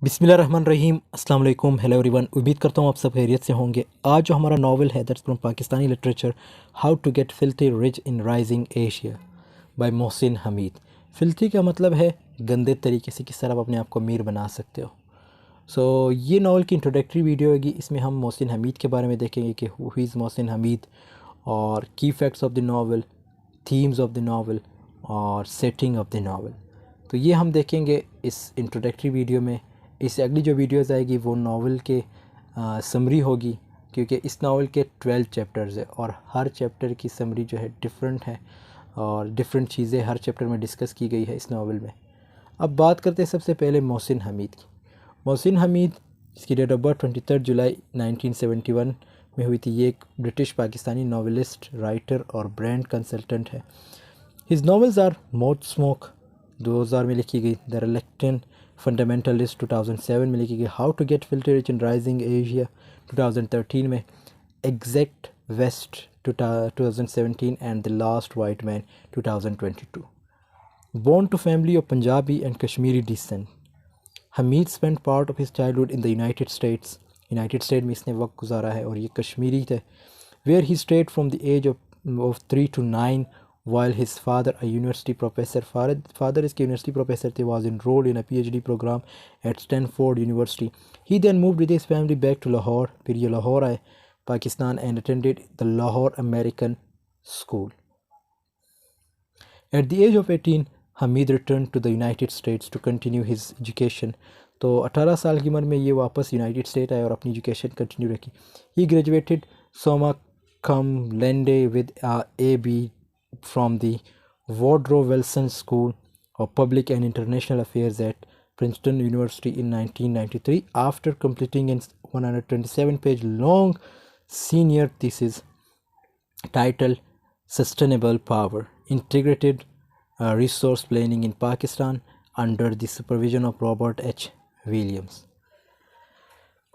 बिस्मिल्लाहिर्रहमानिर्रहीम, अस्सलाम वालेकुम, हेलो एवरीवन। उम्मीद करता हूँ आप सब खैरियत से होंगे। आज जो हमारा नावल है that's from Pakistani literature, how to get filthy rich in rising Asia by Mohsin Hamid. Filthy का मतलब है गंदे तरीके से किस तरह आप अपने आप को अमीर बना सकते हो। ये नावल की इंट्रोडक्टरी वीडियो होगी। इसमें हम मोहसिन हमीद के बारे में देखेंगे कि हु इज़ मोहसिन हमीद और की facts of the novel, themes of the novel और सेटिंग ऑफ द नावल। तो ये हम देखेंगे इस इंट्रोडक्टरी वीडियो में। इससे अगली जो वीडियोस आएगी वो नावल के समरी होगी, क्योंकि इस नावल के 12 चैप्टर्स है और हर चैप्टर की समरी जो है डिफरेंट है और डिफरेंट चीज़ें हर चैप्टर में डिस्कस की गई है इस नावल में। अब बात करते हैं सबसे पहले मोहसिन हमीद की। मोहसिन हमीद, इसकी डेट ऑफ बर्थ 23 जुलाई 1971 में हुई थी। ये एक ब्रिटिश पाकिस्तानी नावलिस्ट, राइटर और ब्रांड कंसल्टेंट है। His novels are mouth smoke 2000 में लिखी गई, द रिलेक्टेंट फंडामेंटलिस्ट 2007 में लिखी गई, how to get filthy rich in rising Asia 2013 में, exit west 2017 and the last white man 2022। Born to family of Punjabi and Kashmiri descent, Hamid spent part of his childhood in the United States. United States में इसने वक्त गुजारा है और ये कश्मीरी थे, where he stayed from the age of 3 to 9 while his father, a university professor, father इसके university professor थे, was enrolled in a PhD program at Stanford University. He then moved with his family back to Lahore, फिर ये लाहौर आए Pakistan, and attended the Lahore American School. At the age of 18, Hamid return to the United States to continue his education. तो 18 साल की उम्र में ये वापस यूनाइटेड स्टेट आए और अपनी एजुकेशन कंटिन्यू रखी। He graduated summa cum laude with AB from the Woodrow Wilson school of public and international affairs at Princeton University in 1993 after completing a 127-page long senior thesis titled Sustainable Power, Integrated Resource Planning in Pakistan under the supervision of Robert H. Williams.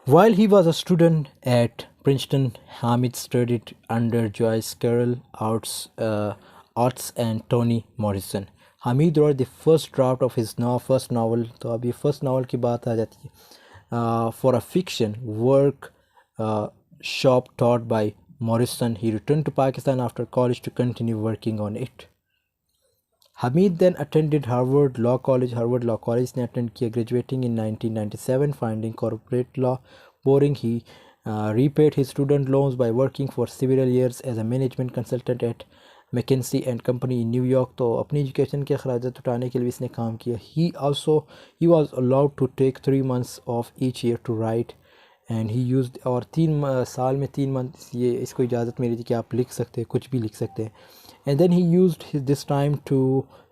While he was a student at Princeton, Hamid studied under Joyce Carol Oates and Toni Morrison. Hamid wrote the first draft of his first novel, तो अब ये first novel की बात आ जाती है, for a fiction work shop taught by Morrison. He returned to Pakistan after college to continue working on it. Hamid then attended Harvard Law College. Harvard Law College ने attend किया, graduating in 1997, finding corporate law boring. He repaid his student loans by working for several years as a management consultant at McKinsey and Company in New York. तो अपनी education के अखराजात उठाने के लिए इसने काम किया। He was allowed to take 3 months off each year to write and he used, और 3 साल में 3 मंथ ये इसको इजाज़त मिली थी कि आप लिख सकते हैं, कुछ भी लिख सकते हैं। And then he used this time to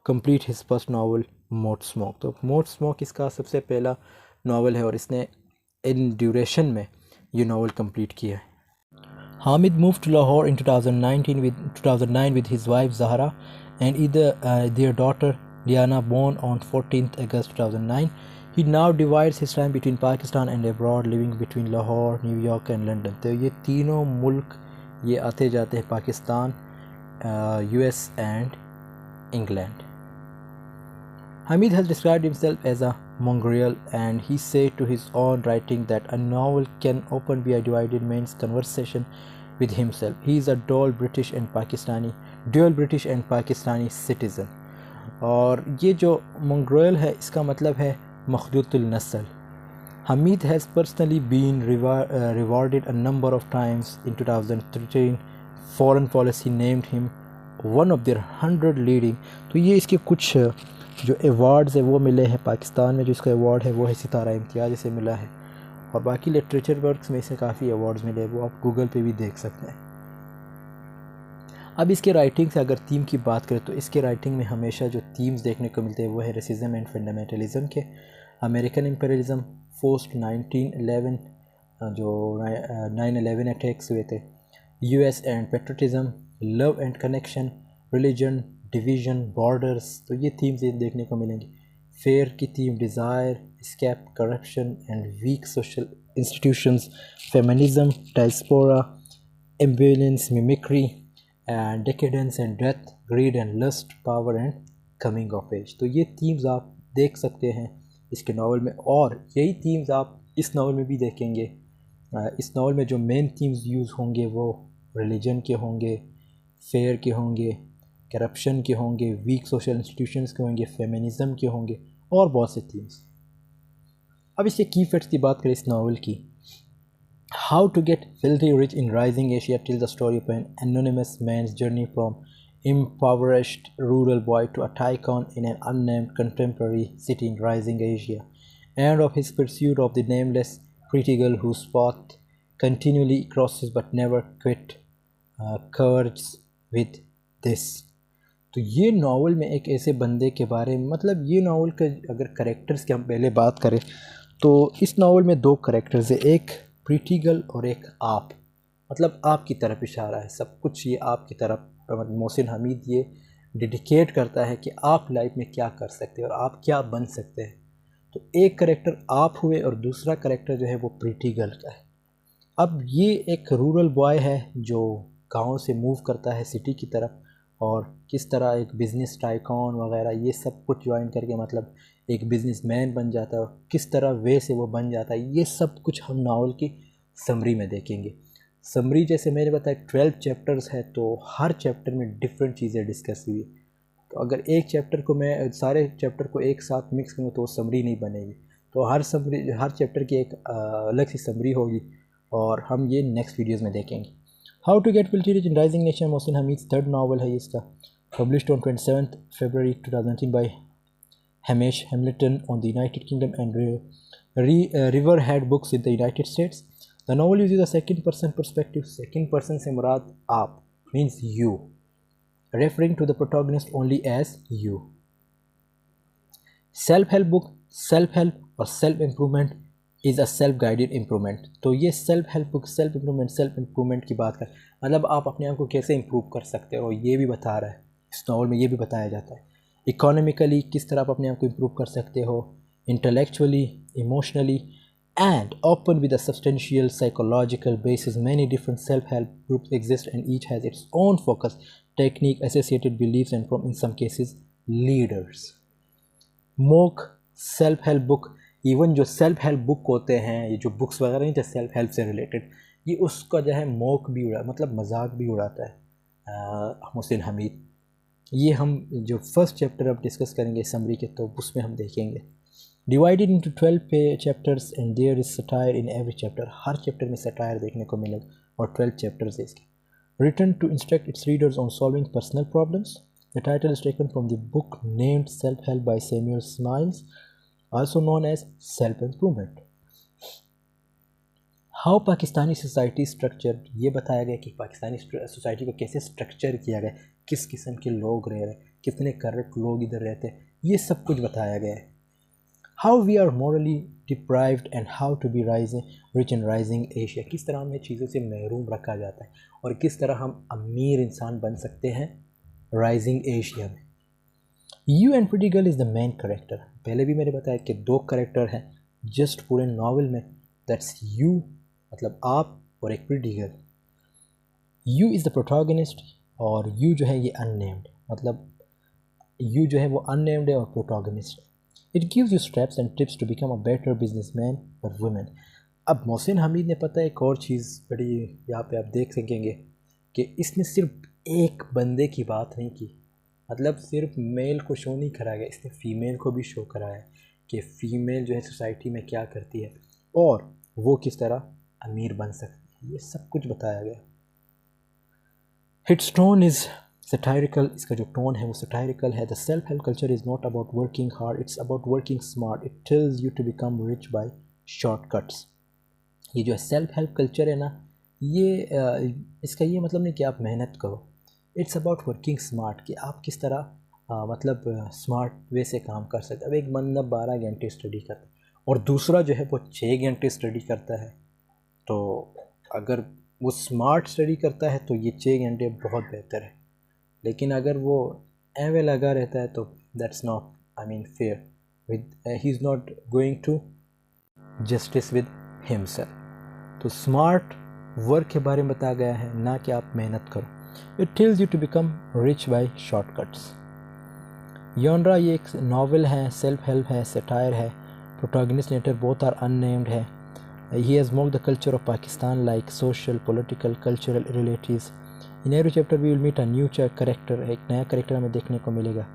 complete his first novel, Moat Smoke. तो Moat Smoke इसका सबसे पहला नावल है और इसने इन ड्यूरेशन में ये नावल कंप्लीट किया है। Hamid moved to Lahore in 2009 with his wife Zahra and their daughter Diana, born on 14th August 2009. He now divides his time between Pakistan and abroad, living between Lahore, New York and London. तो ये तीनों मुल्क ये आते जाते हैं, Pakistan, US and England. Hamid has described himself as a mongrel, and he said to his own writing that a novel can often be a divided man's conversation with himself. He is a dual British and Pakistani citizen. और ये जो mongrel है इसका मतलब है मखदूतुल नस्ल। Hamid has personally been rewarded a number of times. In 2013, Foreign Policy named him one of their 100 leading. तो ये इसके कुछ जो अवार्ड्स है वो मिले हैं पाकिस्तान में। जो इसका अवार्ड है वो है सितारा इम्तियाज़, इसे मिला है, और बाकी लिटरेचर वर्क्स में इसे काफ़ी अवार्ड्स मिले हैं, वो आप गूगल पे भी देख सकते हैं। अब इसके राइटिंग से अगर थीम की बात करें तो इसके राइटिंग में हमेशा जो थीम्स देखने को मिलते हैं वो है रेसिज्म एंड फंडामेंटलिज्म के, अमेरिकन इम्पीरियलिज्म, पोस्ट 1911 जो 9/11 अटैक्स हुए थे, US and patriotism, love and connection, religion, division, borders, तो ये थीम्स देखने को मिलेंगी। फेयर की theme, desire, escape, corruption and weak social institutions, feminism, diaspora, ambivalence, mimicry and decadence and death, greed and lust, power and coming of age. तो ये themes आप देख सकते हैं इसके नावल में, और यही थीम्स आप इस नावल में भी देखेंगे। इस नावल में जो मेन थीम्स यूज़ होंगे वो रिलीजन के होंगे, फेयर के होंगे, करप्शन के होंगे, वीक सोशल इंस्टीट्यूशंस के होंगे, फेमिनिज़म के होंगे और बहुत से थीम्स। अब इसके की फैक्ट्स की बात करें इस नावल की। How to get filthy rich in rising Asia tells the story of an anonymous man's journey from impoverished rural boy to a tycoon in an unnamed contemporary city in rising Asia, and of his pursuit of the nameless pretty girl whose path continually crosses but never quit curves with this. तो ये novel में एक ऐसे बंदे के बारे में, मतलब ये नावल का अगर करेक्टर्स की हम पहले बात करें तो इस नावल में दो करेक्टर्स है, एक प्रीटी गर्ल और एक आप, मतलब आपकी तरफ इशारा है सब कुछ, ये आपकी तरफ। मोहसिन हमीद ये डेडिकेट करता है कि आप लाइफ में क्या कर सकते हैं और आप क्या बन सकते हैं। तो एक करेक्टर आप हुए और दूसरा करेक्टर जो है वो प्रीटी गर्ल का है। अब ये एक रूरल बॉय है जो गांव से मूव करता है सिटी की तरफ, और किस तरह एक बिज़नेस टाइकॉन वगैरह ये सब कुछ ज्वाइन करके मतलब एक बिज़नेसमैन बन जाता है, किस तरह वे से वो बन जाता है, ये सब कुछ हम नावल की समरी में देखेंगे। समरी जैसे मैंने बताया 12 चैप्टर्स है, तो हर चैप्टर में डिफरेंट चीज़ें डिस्कस हुई। तो अगर एक चैप्टर को मैं सारे चैप्टर को एक साथ मिक्स करूँ तो वो समरी नहीं बनेगी। तो हर चैप्टर की एक अलग सी समरी होगी, और हम ये नेक्स्ट वीडियोज़ में देखेंगे। How to get filthy rich in rising nation Mohsin Hamid third novel है इसका, published on 27 February 2019 by Hamish Hamilton on the United Kingdom and Riverhead Books in the United States. The novel uses a second person perspective. Second person से मुराद आप means you, referring to the protagonist only as you. Self-help book, self-help और self-improvement is a self-guided improvement. तो ये self-help book, self-improvement की बात कर, मतलब आप अपने आप को कैसे improve कर सकते हो ये भी बता रहा है। इस नावल में ये भी बताया जाता है। इकोनॉमिकली किस तरह आप अपने आप को इम्प्रूव कर सकते हो, intellectually, emotionally, and open with a substantial psychological basis. Many different self help groups exist and each has its own focus, technique, associated believes and from in some cases leaders. Mock self help book, even जो self help book होते हैं, ये जो books वगैरह नहीं थे self help से related, ये उसका जो है मोक भी उड़ा, मतलब मजाक भी उड़ाता है मोहसिन हमीद। ये हम जो फर्स्ट चैप्टर अब डिस्कस करेंगे समरी के, तो उसमें हम देखेंगे। Divided into 12 chapters and there is satire in every chapter. हर चैप्टर में सटायर देखने को मिलेगा, और 12 चैप्टर्स है इसके। Written to instruct its readers on solving personal problems. The title is taken from the book named self help by Samuel Smiles, also known as self improvement. How Pakistani society structure, ये बताया गया कि Pakistani society को कैसे structure किया गया, किस किस्म के लोग रह रहे हैं, कितने करप्ट लोग इधर रहते हैं, ये सब कुछ बताया गया है। How we are morally deprived and how to be rising rich in rising Asia, किस तरह हमें चीज़ों से महरूम रखा जाता है और किस तरह हम अमीर इंसान बन सकते हैं राइजिंग एशिया में। You and pretty girl is the main character. पहले भी मैंने बताया कि दो करेक्टर हैं जस्ट पूरे नावल में, दैट्स यू मतलब आप और एक pretty girl. You is the protagonist, और यू जो है ये अननेम्ड, मतलब यू जो है वो अननेम्ड है और प्रोटैगनिस्ट है। It gives you steps and tips to become a better businessman और वुमेन। अब मोहसिन हमीद ने पता है एक और चीज़ बड़ी, यहाँ पे आप देख सकेंगे कि इसने सिर्फ एक बंदे की बात नहीं की, मतलब सिर्फ मेल को शो नहीं कराया गया, इसने फ़ीमेल को भी शो कराया कि फ़ीमेल जो है सोसाइटी में क्या करती है और वो किस तरह अमीर बन सकती है, ये सब कुछ बताया गया। इट्स टोन इज़ सटायरिकल, इसका जो टोन है वो सटायरिकल है। The self help culture is not about working hard, it's about working smart, it tells you to become rich by shortcuts. ये जो सेल्फ हेल्प कल्चर है ना, ये इसका ये मतलब नहीं कि आप मेहनत करो, इट्स अबाउट वर्किंग स्मार्ट, कि आप किस तरह मतलब स्मार्ट वे से काम कर सकते। अब एक बंदा 12 घंटे स्टडी करता है और दूसरा जो है वो 6 घंटे स्टडी करता है, तो अगर वो स्मार्ट स्टडी करता है तो ये 6 घंटे बहुत बेहतर है, लेकिन अगर वो एवे लगा रहता है तो that's not I mean fair with, he is not going to justice with himself. तो स्मार्ट वर्क के बारे में बताया गया है, ना कि आप मेहनत करो। It tells you to become rich by shortcuts. Genre ये एक नावल है, सेल्फ हेल्प है, सटायर है, protagonist narrator both are unnamed है. He has mocked the culture of Pakistan like social, political, cultural realities. In every chapter we will meet a new character. एक नया character हमें देखने को मिलेगा.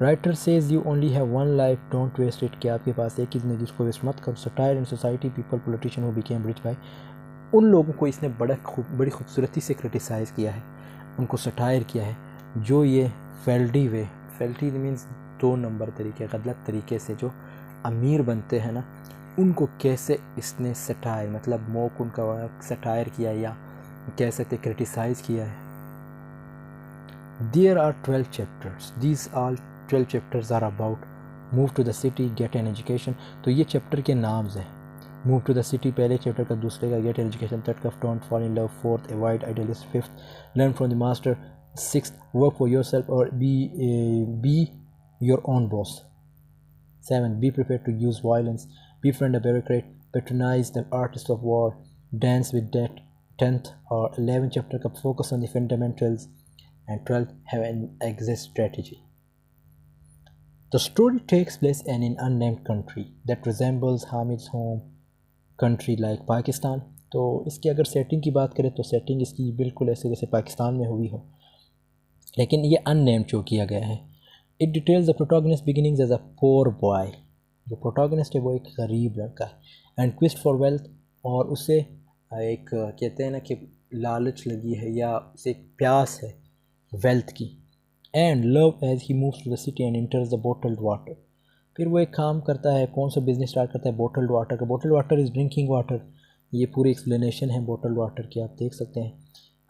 Writer says you only have one life, don't waste it. कि आपके पास एक ही ज़िंदगी, उसको वेस्ट मत करो. Satire in society, people, politician who became rich by. उन लोगों को इसने बड़ी खूबसूरती से क्रिटिसाइज़ किया है, उनको सटायर किया है, जो ये फेल्टी मीन्स 2 नंबर तरीके, गलत तरीके से जो अमीर बनते हैं ना, उनको कैसे इसने सटायर मतलब मोक उनका सटायर किया या कह सकते क्रिटिसाइज़ किया है. There are 12 chapters. These all 12 chapters are about move to the city, get an education. तो ये चैप्टर के नाम्स हैं. Move to the city पहले चैप्टर का, दूसरे का get an education, थर्ड का don't fall in love, fourth avoid idealism, fifth learn from the master, sixth work for yourself or be your own boss, seventh be prepared to use violence, befriend a bureaucrat, patronize the artist of war, dance with death, 10th or 11th chapter का focus on the fundamentals, and 12th have an exit strategy. The story takes place in an unnamed country that resembles Hamid's home country like Pakistan. तो इसकी अगर setting की बात करें तो setting इसकी बिल्कुल ऐसे जैसे पाकिस्तान में हुई हो, लेकिन ये अननेम्ड शो किया गया है. It details the protagonist beginnings as a poor boy. जो प्रोटोगनिस्ट है वो एक गरीब लड़का है, एंड क्विस्ट फॉर वेल्थ, और उसे एक कहते हैं ना कि लालच लगी है या उसे एक प्यास है वेल्थ की, and love as he moves to the city and enters the bottled water. फिर वो एक काम करता है, कौन सा बिजनेस स्टार्ट करता है, बोटल्ड वाटर का. बोटल्ड वाटर इज़ ड्रिंकिंग वाटर. ये पूरी एक्सप्लेनेशन है बोटल्ड वाटर की, आप देख सकते हैं.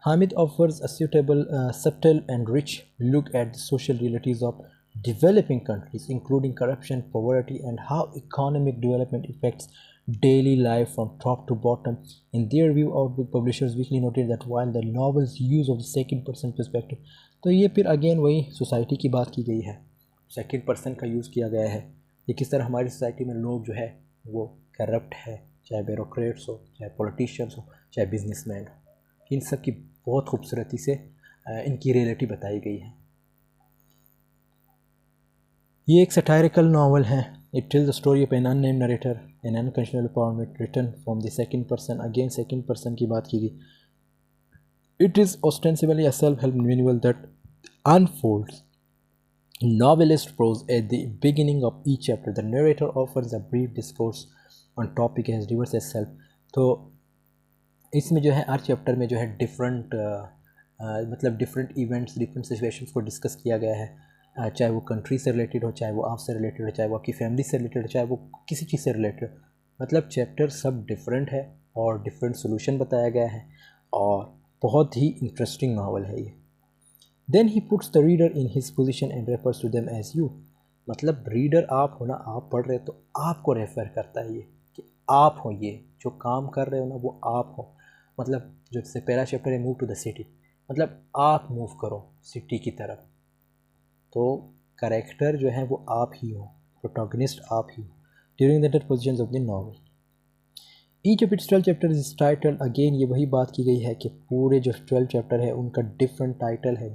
Hamid offers a suitable, subtle and rich look at the social realities of developing countries, including corruption, poverty, and how economic development affects daily life from top to bottom. In their view, Outlook Publishers Weekly noted that while the novel's use of the second person perspective, तो ये फिर again वही society की बात की गई है, second person का यूज़ किया गया है. ये किस तरह हमारी सोसाइटी में लोग जो है वो करप्ट है, चाहे ब्यूरोक्रेट्स हो, चाहे पॉलिटिशियंस हो, चाहे बिजनेसमैन हो. इन सब की बहुत खूबसूरती से इनकी रियलिटी बताई गई है. ये एक सटायरिकल नावल है. It tells the story of an unnamed narrator, an unconditional empowerment written from the second person. Again second person की बात की गई. It is ostensibly a self help manual that unfolds novelist prose at the beginning of each chapter. The narrator offers a brief discourse on topic as diverse as self. तो इसमें जो है हर chapter में जो है डिफरेंट मतलब different events, different situations को discuss किया गया है, चाहे वो कंट्री से रिलेटेड हो, चाहे वो आपसे रिलेटेड हो, चाहे वो आपकी फैमिली से रिलेटेड हो, चाहे वो किसी चीज़ से रिलेटेड हो. मतलब चैप्टर सब डिफरेंट है और डिफरेंट सोल्यूशन बताया गया है, और बहुत ही इंटरेस्टिंग नावल है ये. Then he puts the reader in his position and refers to them as you. मतलब रीडर आप हो ना, आप पढ़ रहे हो तो आपको रेफ़र करता है ये कि आप हो, ये जो काम कर रहे हो ना वो आप हो. मतलब जो इससे पहला चैप्टर है मूव टू द सिटी, मतलब आप मूव करो सिटी की तरफ. तो कैरेक्टर जो है वो आप ही हो, प्रोटोगनिस्ट आप ही हो during the positions of the novel. Each of its 12 chapter is title. Again ये वही बात की गई है कि पूरे जो 12 चैप्टर है उनका डिफरेंट टाइटल है,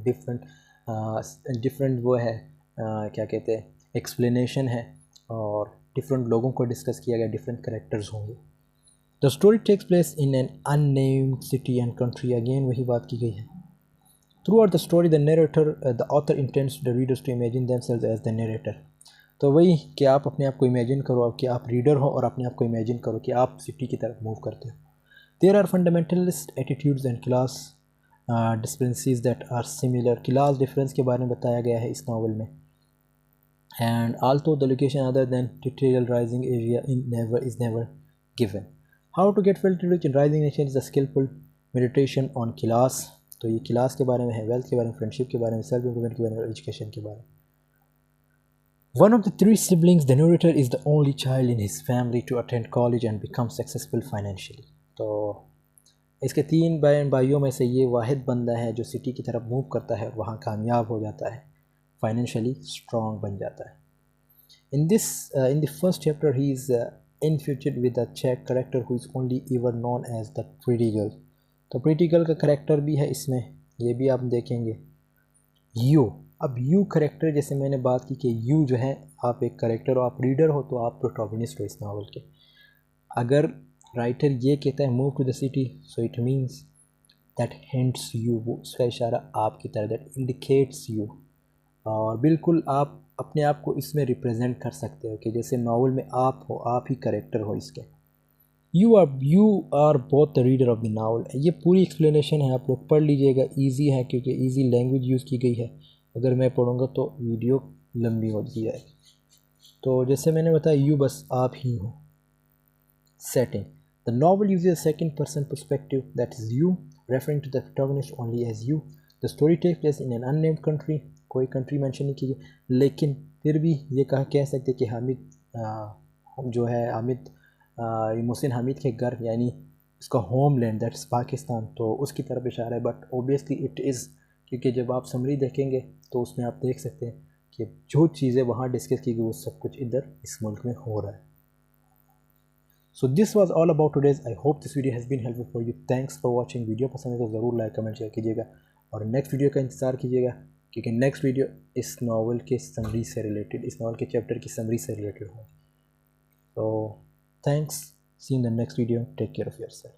डिफरेंट वो है क्या कहते हैं एक्सप्लेनेशन है, और डिफरेंट लोगों को डिस्कस किया गया, डिफरेंट करेक्टर्स होंगे. The story takes place in an unnamed city and country. Again वही बात की गई है. Throughout the story the author intends the readers to imagine themselves as the narrator. तो वही कि आप अपने आप को इमेजिन करो कि आप रीडर हो, और अपने आप को इमेजिन करो कि आप सिटी की तरफ मूव करते हो. There are fundamentalist attitudes and class differences that are similar. Class difference के बारे में बताया गया है इस नावल में. And also the location other than territorial rising area is never given. How to get wealth rich in rising nation is a skillful meditation on class. तो ये क्लास के बारे में है, वेल्थ के बारे में, फ्रेंडशिप के बारे में, सेल्फ इम्प्रूवमेंट के बारे में, एजुकेशन के बारे में. One of the 3 siblings, the narrator, is the only child in his family to attend college and become successful financially. तो इसके 3 भाइयों में से ये वाहिद बंदा है जो सिटी की तरफ मूव करता है और वहाँ कामयाब हो जाता है, फाइनेंशियली स्ट्रॉन्ग बन जाता है. In the first chapter, he is infatuated with a Czech character who is only ever known as the pretty girl. तो pretty girl का करेक्टर भी है इसमें, ये भी आप देखेंगे. You, अब यू करेक्टर, जैसे मैंने बात की कि यू जो है आप एक करेक्टर हो, आप रीडर हो तो आप प्रोटोगनिस्ट हो इस नावल के। अगर राइटर ये कहता है move to the city, so it means that hints you, वो उसका इशारा आपकी तरह, दैट इंडिकेट्स यू। और बिल्कुल आप अपने आप को इसमें रिप्रेजेंट कर सकते हो कि जैसे नावल में आप हो, आप ही करेक्टर हो इसके। You are both the reader of the novel. ये पूरी एक्सप्लेनेशन है, आप लोग पढ़ लीजिएगा, ईजी है क्योंकि ईजी लैंग्वेज यूज़ की गई है। अगर मैं पढ़ूँगा तो वीडियो लंबी हो जाएगी। तो जैसे मैंने बताया यू बस आप ही हो। Setting. The novel uses a second person perspective, that is you, referring to the protagonist only as you. The story takes place in an unnamed country, कोई country mention नहीं की गई, लेकिन फिर भी ये कह सकते कि हामिद जो है हामिद मोहसिन हामिद के घर यानी उसका होमलैंड दैट्स पाकिस्तान, तो उसकी तरफ इशारा है। बट ओबियसली इट इज़, क्योंकि जब आप समरी देखेंगे तो उसमें आप देख सकते हैं कि जो चीज़ें वहाँ डिस्कस की गई वो सब कुछ इधर इस मुल्क में हो रहा है। So this was all about today's. I hope this video has been helpful for you. Thanks for watching. Video पसंद है तो ज़रूर लाइक कमेंट शेयर कीजिएगा और नेक्स्ट वीडियो का इंतज़ार कीजिएगा, क्योंकि नेक्स्ट वीडियो इस नावल के समरी से रिलेटेड, इस नावल के चैप्टर की समरी से रिलेटेड होगी। तो thanks, see in the next video, take care of yourself.